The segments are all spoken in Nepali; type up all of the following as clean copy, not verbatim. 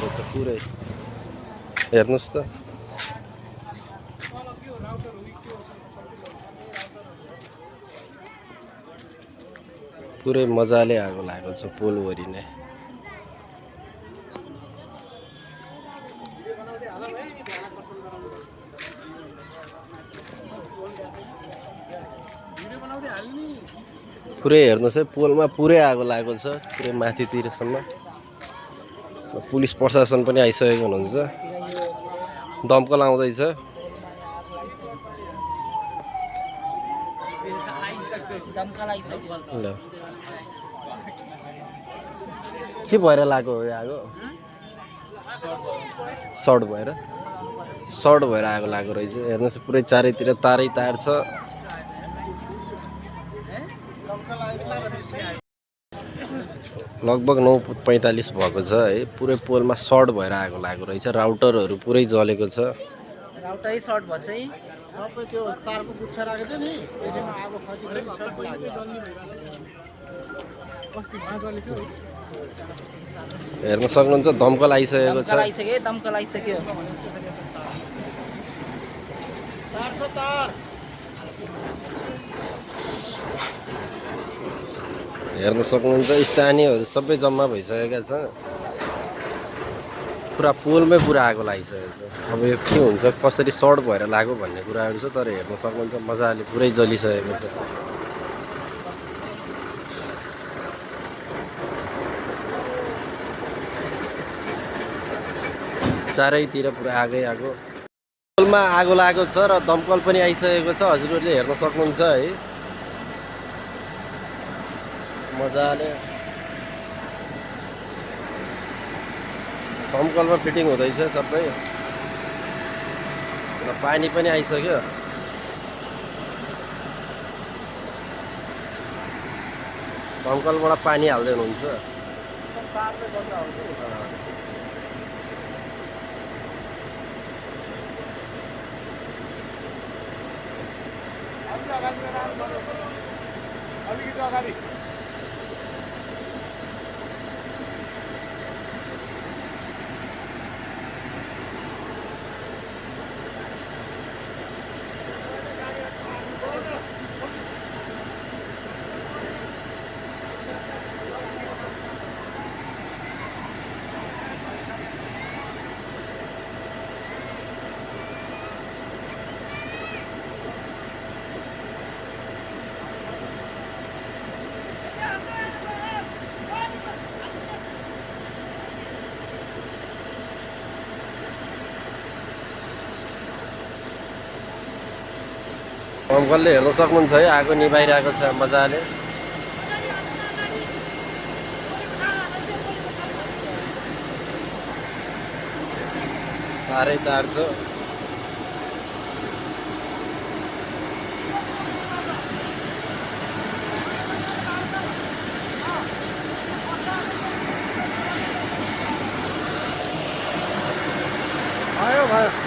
लागेको छ पुरै हेर्नुस् त पुरै मजाले आगो लागेको छ पोलभरि नै पुरै हेर्नुस् है पोलमा पुरै आगो लागेको छ पुरै माथितिरसम्म पुलिस प्रशासन पनि आइसकेको हुनुहुन्छ दमकल आउँदैछ ल के भएर लाग्यो यो आगो सर्ट भएर आगो लागेको रहेछ हेर्नुहोस् पुरै चारैतिर तारै तार छ लगभग 9:45 भएको छ है पुरै पोलमा सर्ट भएर आगो लागेको रहेछ राउटरहरू पुरै जलेको छ राउटरै सर्ट भएछ है सबै त्यो तारको गुच्छा राखेको थियो नि त्यसैमा आगो खसिरहेको सर्ट लाग्यो हेर्न सक्नुहुन्छ दमकल आइसकेको छ दमकल आइसक्यो तार छ तार हेर्न सक्नुहुन्छ स्थानीयहरू सबै जम्मा भइसकेका छ पुरा पोलमै पुरा आगो लागिसकेको छ अब यो के हुन्छ कसरी सर्ट भएर लाग्यो भन्ने कुराहरू छ तर हेर्न सक्नुहुन्छ मजाले पुरै जलिसकेको छ चारैतिर पुरा आगो पोलमा आगो लागेको छ र दमकल पनि आइसकेको छ हजुरहरूले हेर्न सक्नुहुन्छ है मजाले दमकलमा फिटिङ हुँदैछ सबै र पानी पनि आइसक्यो दमकलबाट पानी हाल्दै हुनुहुन्छ दमकलले हेर्न सक्नुहुन्छ है आगो निभाइरहेको छ मजाले तारै तार छ आयो भाइ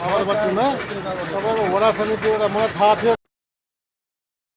अगरबत्तीमा तपाईँको वडा समिति एउटा मलाई थाहा थियो